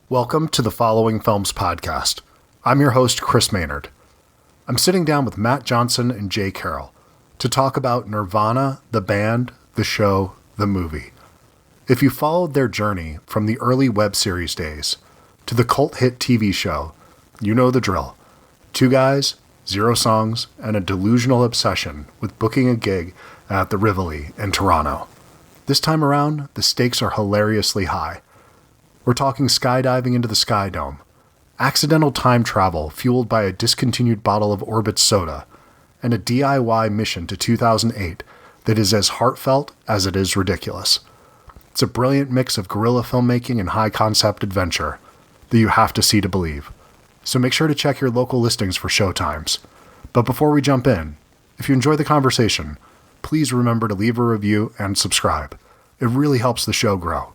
Welcome to the Following Films podcast. I'm your host, Chris Maynard. I'm sitting down with Matt Johnson and Jay Carroll to talk about Nirvana, the band, the show, the movie. If you followed their journey from the early web series days to the cult hit TV show, you know the drill. Two guys, zero songs, and a delusional obsession with booking a gig at the Rivoli in Toronto. This time around, the stakes are hilariously high. We're talking skydiving into the Skydome, accidental time travel fueled by a discontinued bottle of Orbitz soda, and a DIY mission to 2008 that is as heartfelt as it is ridiculous. It's a brilliant mix of guerrilla filmmaking and high-concept adventure that you have to see to believe. So make sure to check your local listings for showtimes. But before we jump in, if you enjoy the conversation, please remember to leave a review and subscribe. It really helps the show grow.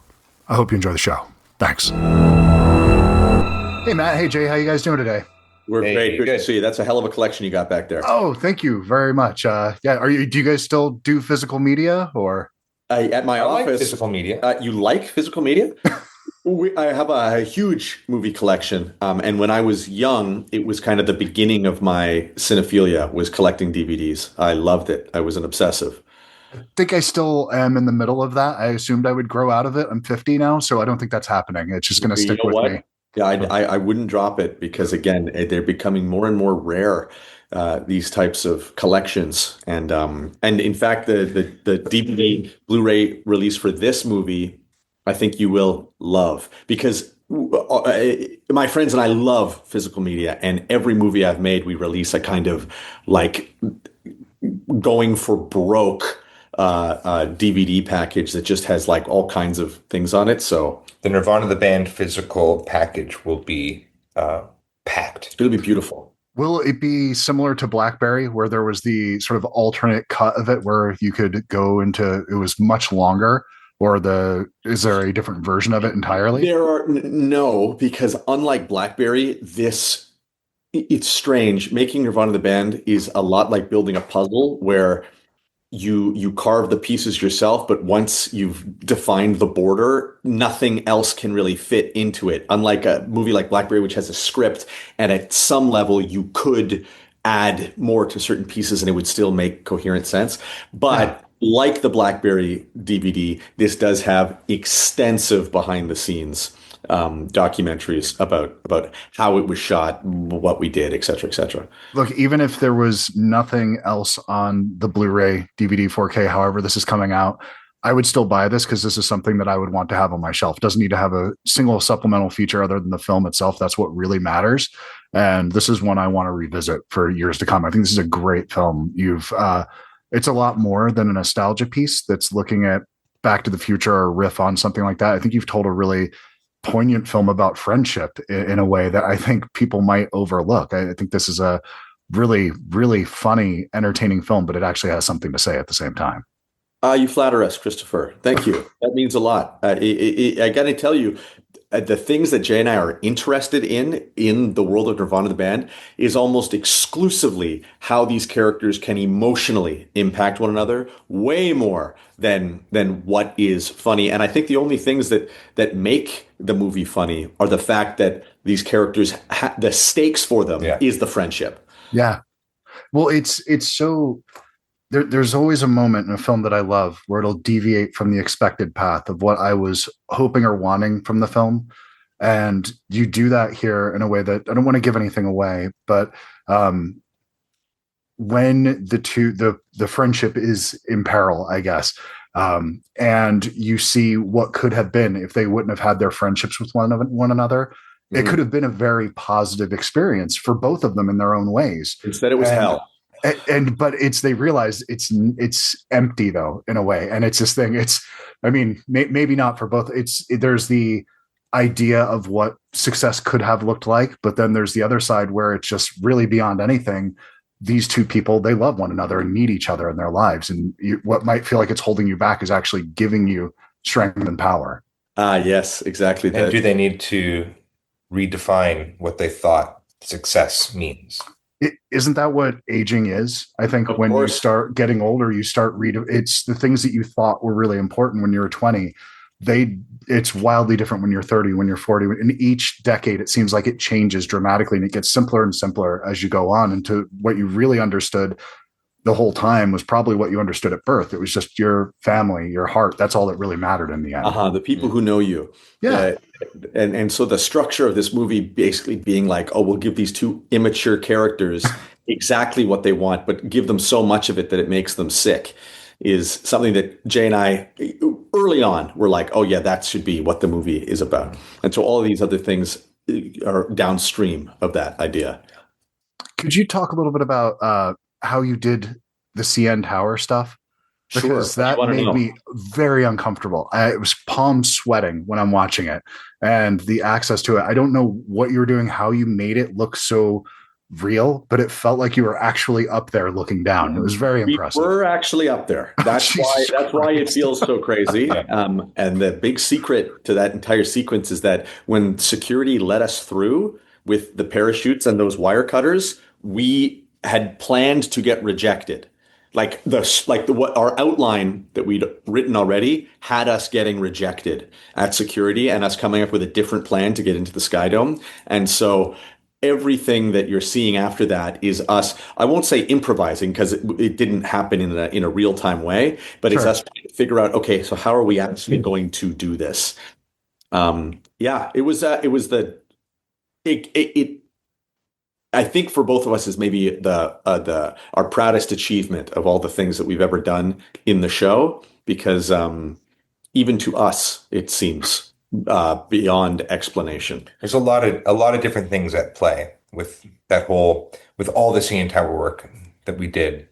I hope you enjoy the show. Thanks. Hey, Matt. Hey, Jay. How you guys doing today? We're great. Good to see you. That's a hell of a collection you got back there. Oh, thank you very much. Do you guys still do physical media or? At my office. Like physical media. You like physical media? I have a huge movie collection. And when I was young, it was kind of the beginning of my cinephilia, was collecting DVDs. I loved it. I was an obsessive. I think I still am in the middle of that. I assumed I would grow out of it. I'm 50 now, so I don't think that's happening. It's just going to stick with me. Yeah, I wouldn't drop it because, again, they're becoming more and more rare, these types of collections. And in fact, the DVD Blu-ray release for this movie, I think you will love, because my friends and I love physical media, and every movie I've made, we release a kind of like going for broke DVD package that just has like all kinds of things on it. So the Nirvana the band physical package will be packed. It'll be beautiful. Will it be similar to BlackBerry, where there was the sort of alternate cut of it where you could go into, it was much longer, or is there a different version of it entirely? There are no, because unlike BlackBerry, it's strange. Making Nirvana the band is a lot like building a puzzle where you carve the pieces yourself, but once you've defined the border, nothing else can really fit into it. Unlike a movie like BlackBerry, which has a script, and at some level you could add more to certain pieces and it would still make coherent sense. But like the BlackBerry DVD, this does have extensive behind the scenes documentaries about how it was shot, what we did, et cetera, et cetera. Look, even if there was nothing else on the Blu-ray, DVD, 4K, however this is coming out, I would still buy this because this is something that I would want to have on my shelf. It doesn't need to have a single supplemental feature other than the film itself. That's what really matters. And this is one I want to revisit for years to come. I think this is a great film. It's a lot more than a nostalgia piece that's looking at Back to the Future or riff on something like that. I think you've told a really poignant film about friendship in a way that I think people might overlook. I think this is a really, really funny, entertaining film, but it actually has something to say at the same time. You flatter us, Christopher. Thank you. That means a lot. I got to tell you, the things that Jay and I are interested in the world of Nirvana the band is almost exclusively how these characters can emotionally impact one another, way more than what is funny. And I think the only things that make the movie funny are the fact that these characters, the stakes for them is the friendship. Yeah. Well, it's so... There's always a moment in a film that I love where it'll deviate from the expected path of what I was hoping or wanting from the film. And you do that here in a way that I don't want to give anything away, but when the friendship is in peril, I guess, and you see what could have been if they wouldn't have had their friendships with one another, mm-hmm. It could have been a very positive experience for both of them in their own ways. Instead, it was hell. But they realize it's empty though, in a way. And it's this thing, maybe not for both. There's the idea of what success could have looked like, but then there's the other side where it's just really beyond anything. These two people, they love one another and need each other in their lives. And what might feel like it's holding you back is actually giving you strength and power. Yes, exactly. And do they need to redefine what they thought success means? Isn't that what aging is? I think when you start getting older, you start it's the things that you thought were really important when you were 20 it's wildly different when you're 30, when you're 40. In each decade, it seems like it changes dramatically, and it gets simpler and simpler as you go on. And to what you really understood the whole time was probably what you understood at birth. It was just your family, your heart. That's all that really mattered in the end. The people who know you. Yeah. And so the structure of this movie basically being like, oh, we'll give these two immature characters exactly what they want, but give them so much of it that it makes them sick, is something that Jay and I early on were like, oh yeah, that should be what the movie is about. And so all of these other things are downstream of that idea. Could you talk a little bit about how you did the CN Tower stuff? Because Sure. that made me very uncomfortable. It was palm sweating when I'm watching it, and the access to it. I don't know what you were doing, how you made it look so real, but it felt like you were actually up there looking down. It was very impressive. We were actually up there. That's why it feels so crazy. And the big secret to that entire sequence is that when security let us through with the parachutes and those wire cutters, we had planned to get rejected. What our outline that we'd written already had us getting rejected at security and us coming up with a different plan to get into the Skydome. And so everything that you're seeing after that is us, I won't say improvising because it didn't happen in a real time way, but It's us trying to figure out, okay, so how are we actually going to do this? I think for both of us is maybe our proudest achievement of all the things that we've ever done in the show, because even to us it seems beyond explanation. There's a lot of different things at play with all the CN Tower work that we did,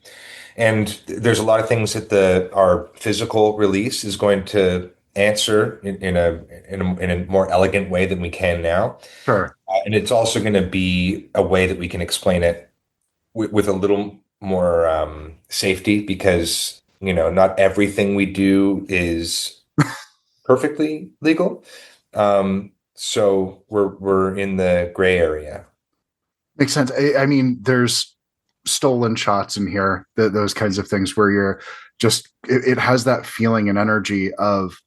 and there's a lot of things that our physical release is going to answer in a more elegant way than we can now. Sure. And it's also going to be a way that we can explain it with a little more safety, because not everything we do is perfectly legal. So we're in the gray area. Makes sense. I mean, there's stolen shots in here, those kinds of things where you're just it has that feeling and energy of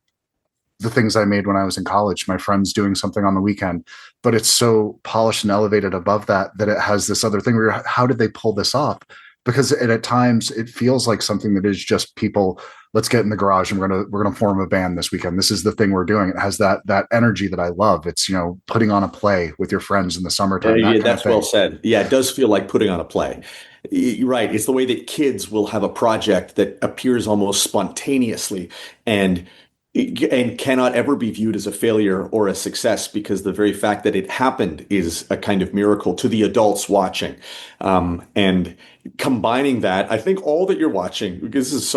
the things I made when I was in college, my friends doing something on the weekend, but it's so polished and elevated above that it has this other thing where how did they pull this off? Because at times it feels like something that is just people, let's get in the garage and we're gonna form a band this weekend. This is the thing we're doing. It has that energy that I love. It's putting on a play with your friends in the summertime. Yeah, that's well said. Yeah, it does feel like putting on a play. You're right. It's the way that kids will have a project that appears almost spontaneously and cannot ever be viewed as a failure or a success, because the very fact that it happened is a kind of miracle to the adults watching. And combining that, I think all that you're watching, because this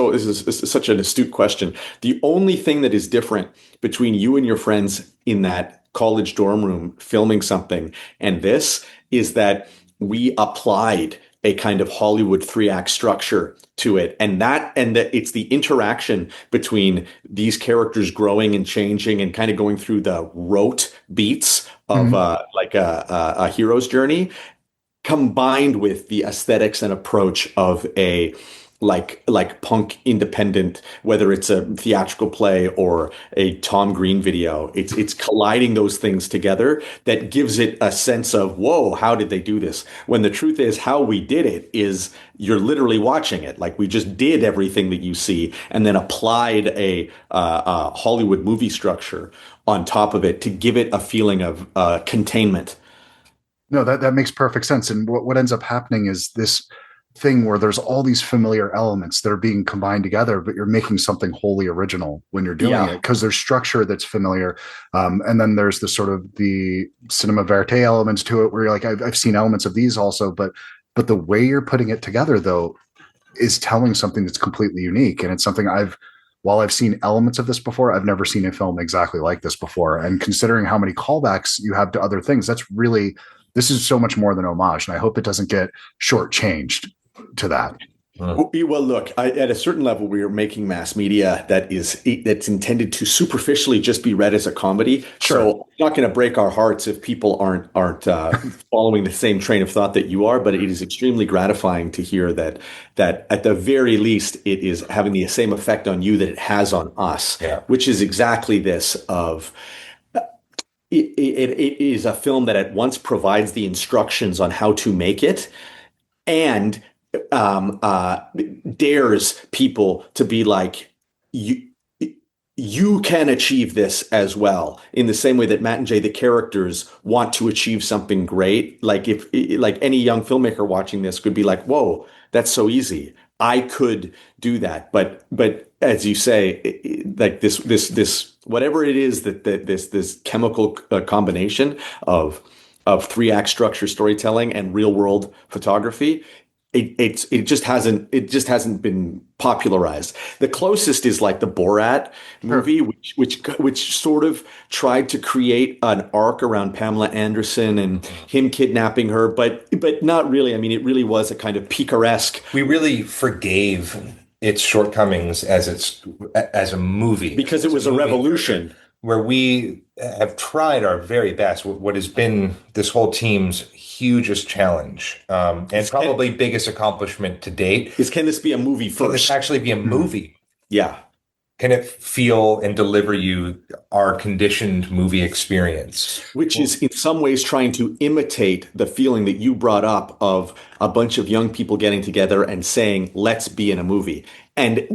is such an astute question. The only thing that is different between you and your friends in that college dorm room filming something and this is that we applied a kind of Hollywood 3-act structure to it. And that it's the interaction between these characters growing and changing and kind of going through the rote beats of a hero's journey, combined with the aesthetics and approach of a like punk independent, whether it's a theatrical play or a Tom Green video. It's colliding those things together that gives it a sense of, whoa, how did they do this? When the truth is, how we did it is you're literally watching it. Like, we just did everything that you see and then applied a Hollywood movie structure on top of it to give it a feeling of containment. No, that makes perfect sense. And what ends up happening is this thing where there's all these familiar elements that are being combined together, but you're making something wholly original when you're doing it, because there's structure that's familiar. And then there's the sort of the cinema verite elements to it where you're like, I've seen elements of these also, but the way you're putting it together though is telling something that's completely unique. And it's something while I've seen elements of this before, I've never seen a film exactly like this before. And considering how many callbacks you have to other things, this is so much more than homage. And I hope it doesn't get shortchanged to that. Well, look, at a certain level, we are making mass media that's intended to superficially just be read as a comedy. Sure. So it's not going to break our hearts if people aren't following the same train of thought that you are. But it is extremely gratifying to hear that at the very least, it is having the same effect on you that it has on us, which is exactly this of. It is a film that at once provides the instructions on how to make it and dares people to be like, you can achieve this as well, in the same way that Matt and Jay, the characters, want to achieve something great. Like if like any young filmmaker watching this could be like, whoa, that's so easy. I could do that. But as you say, like this whatever it is that this chemical combination of 3-act structure storytelling and real world photography, it just hasn't been popularized. The closest is like the Borat movie, which sort of tried to create an arc around Pamela Anderson and him kidnapping her, but not really. I mean, it really was a kind of picaresque. We really forgave its shortcomings as a movie because it was a revolution. Where we have tried our very best. What has been this whole team's hugest challenge and probably biggest accomplishment to date is, can this be a movie first? Can this actually be a movie? Yeah. Can it feel and deliver you our conditioned movie experience? Which is in some ways trying to imitate the feeling that you brought up of a bunch of young people getting together and saying, let's be in a movie. And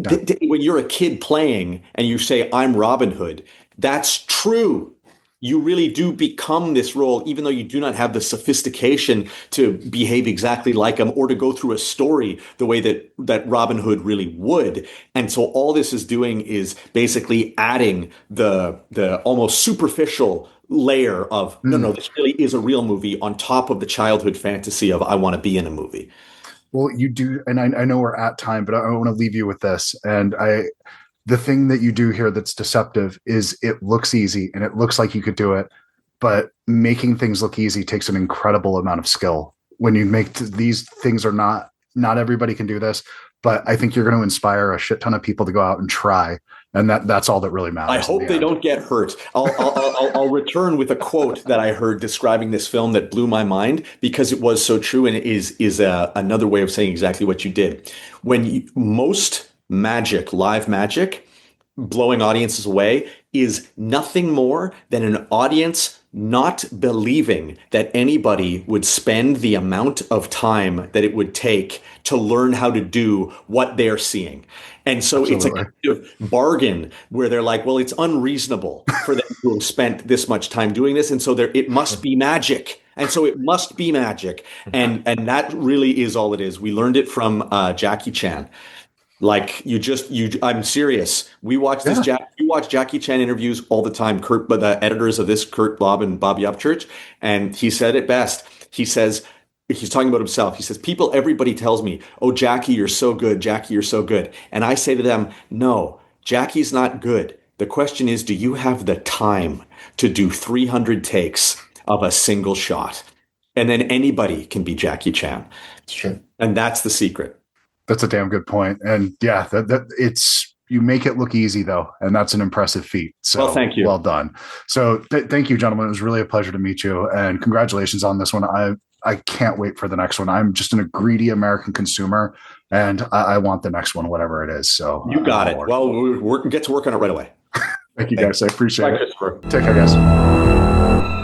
when you're a kid playing and you say, I'm Robin Hood, that's true. You really do become this role, even though you do not have the sophistication to behave exactly like him or to go through a story the way that Robin Hood really would. And so all this is doing is basically adding the almost superficial layer of, no, this really is a real movie on top of the childhood fantasy of I want to be in a movie. Well, you do. And I know we're at time, but I want to leave you with this. And the thing that you do here that's deceptive is it looks easy and it looks like you could do it, but making things look easy takes an incredible amount of skill. When you make these things are not everybody can do this, but I think you're going to inspire a shit ton of people to go out and try. And that's all that really matters. I hope they don't get hurt. I'll return with a quote that I heard describing this film that blew my mind because it was so true. And it is another way of saying exactly what you did. Most magic, live magic, blowing audiences away, is nothing more than an audience not believing that anybody would spend the amount of time that it would take to learn how to do what they're seeing. And so Absolutely. It's a kind of bargain where they're like, well, it's unreasonable for them to have spent this much time doing this. And so it must be magic. And so it must be magic. And that really is all it is. We learned it from Jackie Chan. Like I'm serious. We watch this. You watch Jackie Chan interviews all the time. But the editors of this, Kurt Bob and Bobby Upchurch, and he said it best. He says, he's talking about himself. He says, everybody tells me, oh, Jackie, you're so good. Jackie, you're so good. And I say to them, no, Jackie's not good. The question is, do you have the time to do 300 takes of a single shot? And then anybody can be Jackie Chan. It's true. And that's the secret. That's a damn good point. And yeah, that it's, you make it look easy though. And that's an impressive feat. So well, thank you. Well done. So thank you, gentlemen. It was really a pleasure to meet you and congratulations on this one. I can't wait for the next one. I'm just a greedy American consumer and I want the next one, whatever it is. So you got it. Well, we'll get to work on it right away. Thank you guys. I appreciate it. Christopher. Take care, guys.